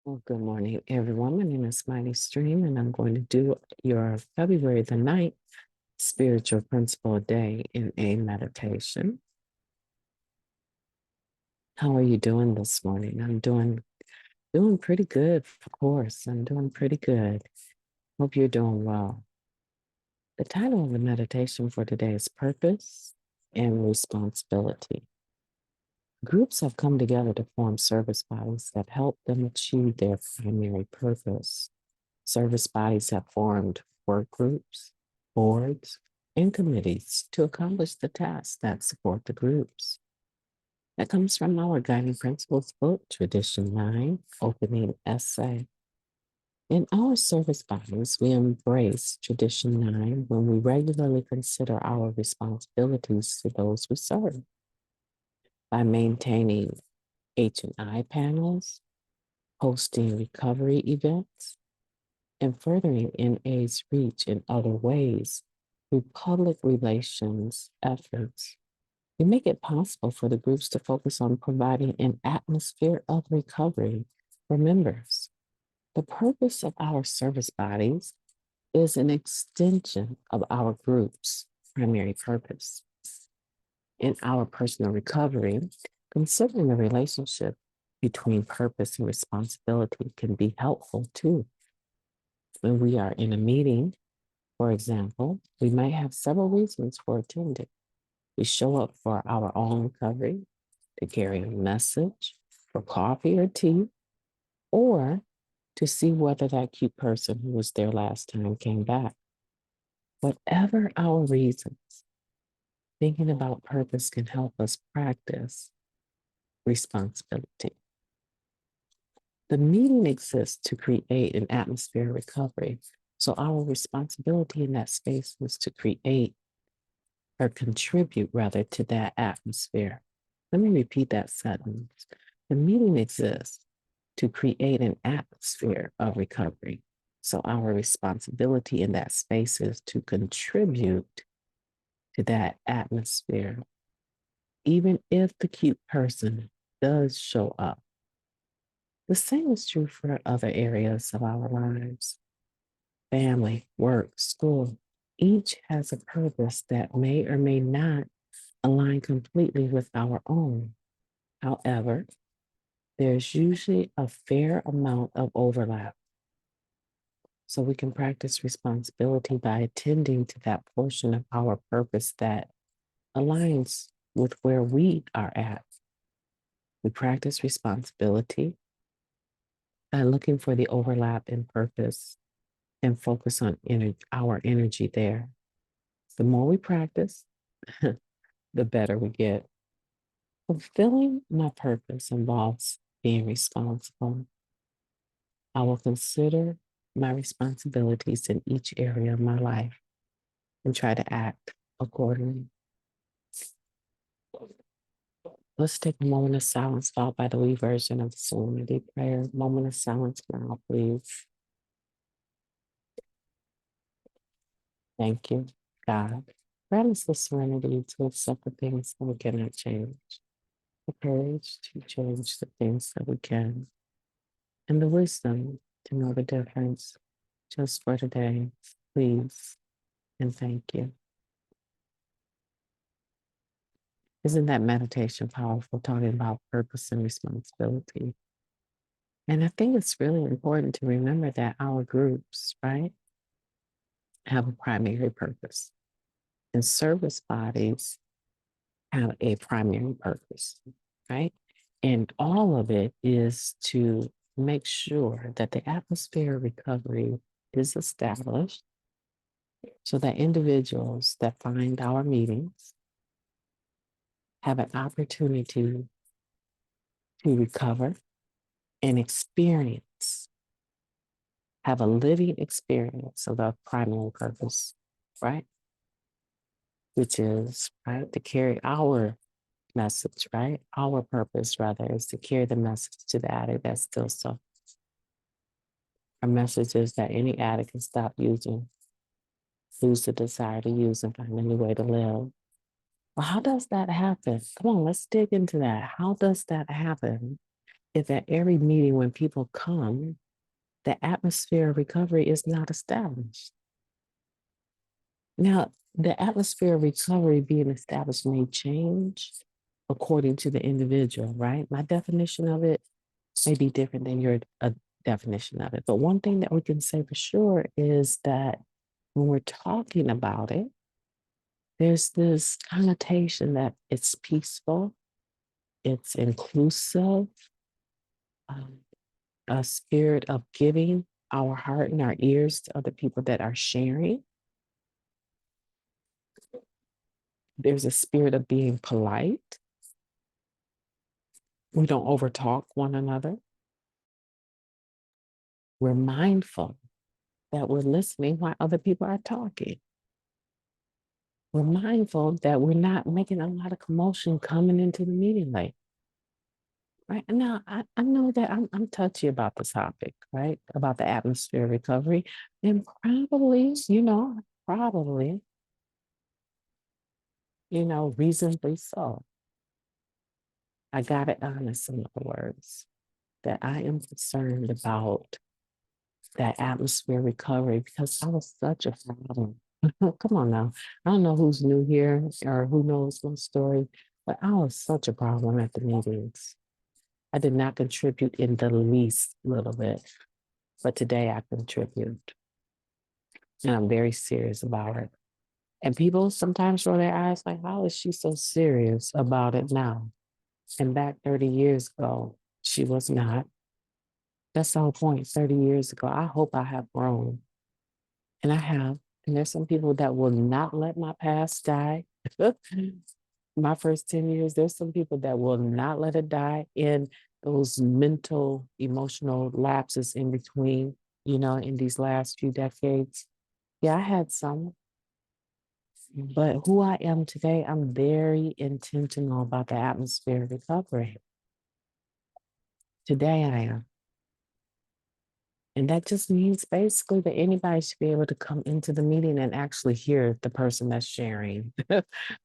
Well, good morning, everyone. My name is Mighty Stream, and I'm going to do your February the 9th spiritual principle day in a meditation. How are you doing this morning? I'm doing pretty good, of course. I'm doing pretty good. Hope you're doing well. The title of the meditation for today is Purpose and Responsibility. Groups have come together to form service bodies that help them achieve their primary purpose. Service bodies have formed work groups, boards, and committees to accomplish the tasks that support the groups. That comes from our guiding principles book, Tradition 9, opening essay. In our service bodies, we embrace Tradition 9 when we regularly consider our responsibilities to those we serve by maintaining H&I panels, hosting recovery events, and furthering NA's reach in other ways through public relations efforts. We make it possible for the groups to focus on providing an atmosphere of recovery for members. The purpose of our service bodies is an extension of our group's primary purpose. In our personal recovery, considering the relationship between purpose and responsibility can be helpful too. When we are in a meeting, for example, we might have several reasons for attending. We show up for our own recovery, to carry a message, for coffee or tea, or to see whether that cute person who was there last time came back. Whatever our reasons, thinking about purpose can help us practice responsibility. The meeting exists to create an atmosphere of recovery. So our responsibility in that space was to create or contribute rather to that atmosphere. Let me repeat that sentence. The meeting exists to create an atmosphere of recovery. So our responsibility in that space is to contribute to that atmosphere, even if the cute person does show up. The same is true for other areas of our lives. Family, work, school, each has a purpose that may or may not align completely with our own. However, there's usually a fair amount of overlap. So we can practice responsibility by attending to that portion of our purpose that aligns with where we are at. We practice responsibility by looking for the overlap in purpose and focus on our energy there. The more we practice, the better we get. Fulfilling my purpose involves being responsible. I will consider my responsibilities in each area of my life and try to act accordingly. Let's take a moment of silence, followed by the we version of the Serenity Prayer. Moment of silence now, please. Thank you, God. Grant us the serenity to accept the things that we cannot change, the courage to change the things that we can, and the wisdom to know the difference just for today. Please and thank you. Isn't that meditation powerful, talking about purpose and responsibility? And I think it's really important to remember that our groups, right, have a primary purpose. And service bodies have a primary purpose, right? And all of it is to make sure that the atmosphere of recovery is established so that individuals that find our meetings have an opportunity to recover and experience, have a living experience of the primary purpose, right? Which is, right, to carry our message, right? Our purpose, rather, is to carry the message to the addict that still suffers. Our message is that any addict can stop using, lose the desire to use, and find a new way to live. Well, how does that happen? Come on, let's dig into that. How does that happen? if at every meeting when people come, the atmosphere of recovery is not established. Now, the atmosphere of recovery being established may change according to the individual, right? My definition of it may be different than your definition of it. But one thing that we can say for sure is that when we're talking about it, there's this connotation that it's peaceful, it's inclusive, um, a spirit of giving our heart and our ears to other people that are sharing. There's a spirit of being polite. We don't overtalk one another. We're mindful that we're listening while other people are talking. We're mindful that we're not making a lot of commotion coming into the meeting late. Right now, I know that I'm touchy about the topic, right? About the atmosphere of recovery. And probably, reasonably so. I got it honest, in other words, that I am concerned about that atmosphere recovery because I was such a problem. Come on now. I don't know who's new here or who knows my story, but I was such a problem at the meetings. I did not contribute in the least little bit, but today I contribute. And I'm very serious about it. And people sometimes roll their eyes like, how is she so serious about it now? And back 30 years ago, she was not. That's the whole point. 30 years ago, I hope I have grown. And I have. And there's some people that will not let my past die. My first 10 years, there's some people that will not let it die in those mental, emotional lapses in between, in these last few decades. Yeah, I had some, but who I am today, I'm very intentional about the atmosphere of recovery. Today I am. And that just means basically that anybody should be able to come into the meeting and actually hear the person that's sharing.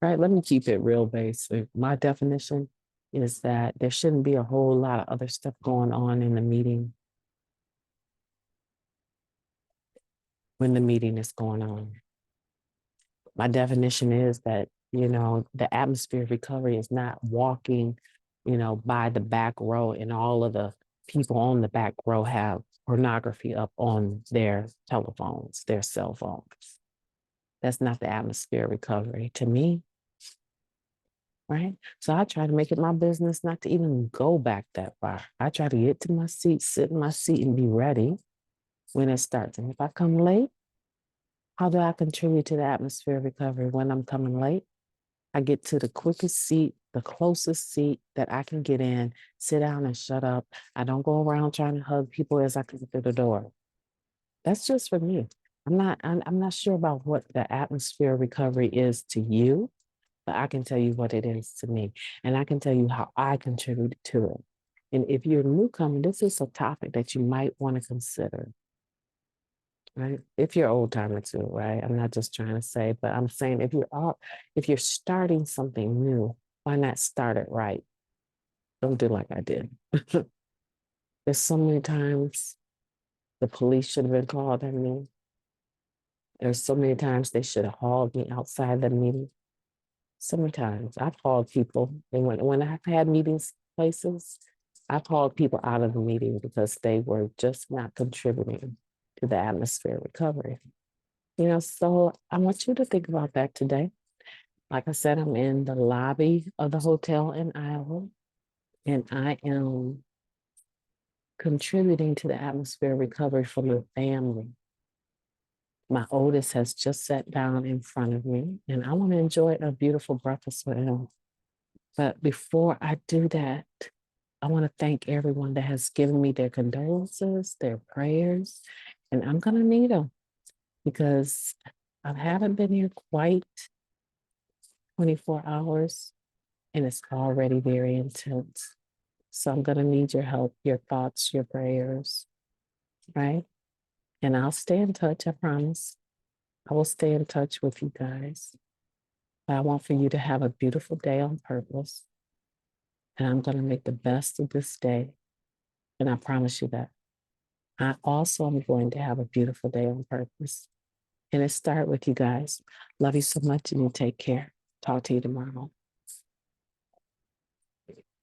Right? Let me keep it real basic. My definition is that there shouldn't be a whole lot of other stuff going on in the meeting when the meeting is going on. My definition is that, the atmosphere of recovery is not walking, by the back row and all of the people on the back row have pornography up on their telephones, their cell phones. That's not the atmosphere of recovery to me, right? So I try to make it my business not to even go back that far. I try to get to my seat, sit in my seat, and be ready when it starts. And if I come late, how do I contribute to the atmosphere of recovery when I'm coming late? I get to the quickest seat, the closest seat that I can get in, sit down and shut up. I don't go around trying to hug people as I come through the door. That's just for me. I'm not sure about what the atmosphere of recovery is to you, but I can tell you what it is to me. And I can tell you how I contribute to it. And if you're a newcomer, this is a topic that you might want to consider. Right? If you're old timer too, right? I'm not just trying to say, but I'm saying if you're starting something new, why not start it right? Don't do like I did. There's so many times the police should have been called on me. There's so many times they should have hauled me outside the meeting. So many times I've called people, and when I've had meetings places, I've called people out of the meeting because they were just not contributing to the atmosphere of recovery. So I want you to think about that today. Like I said, I'm in the lobby of the hotel in Iowa, and I am contributing to the atmosphere of recovery for my family. My oldest has just sat down in front of me, and I want to enjoy a beautiful breakfast with him. But before I do that, I want to thank everyone that has given me their condolences, their prayers, and I'm going to need them because I haven't been here quite 24 hours, and it's already very intense. So I'm going to need your help, your thoughts, your prayers, right? And I'll stay in touch, I promise. I will stay in touch with you guys. But I want for you to have a beautiful day on purpose. And I'm going to make the best of this day And I promise you that. I also am going to have a beautiful day on purpose. And it start with you guys. Love you so much and you take care. Talk to you tomorrow.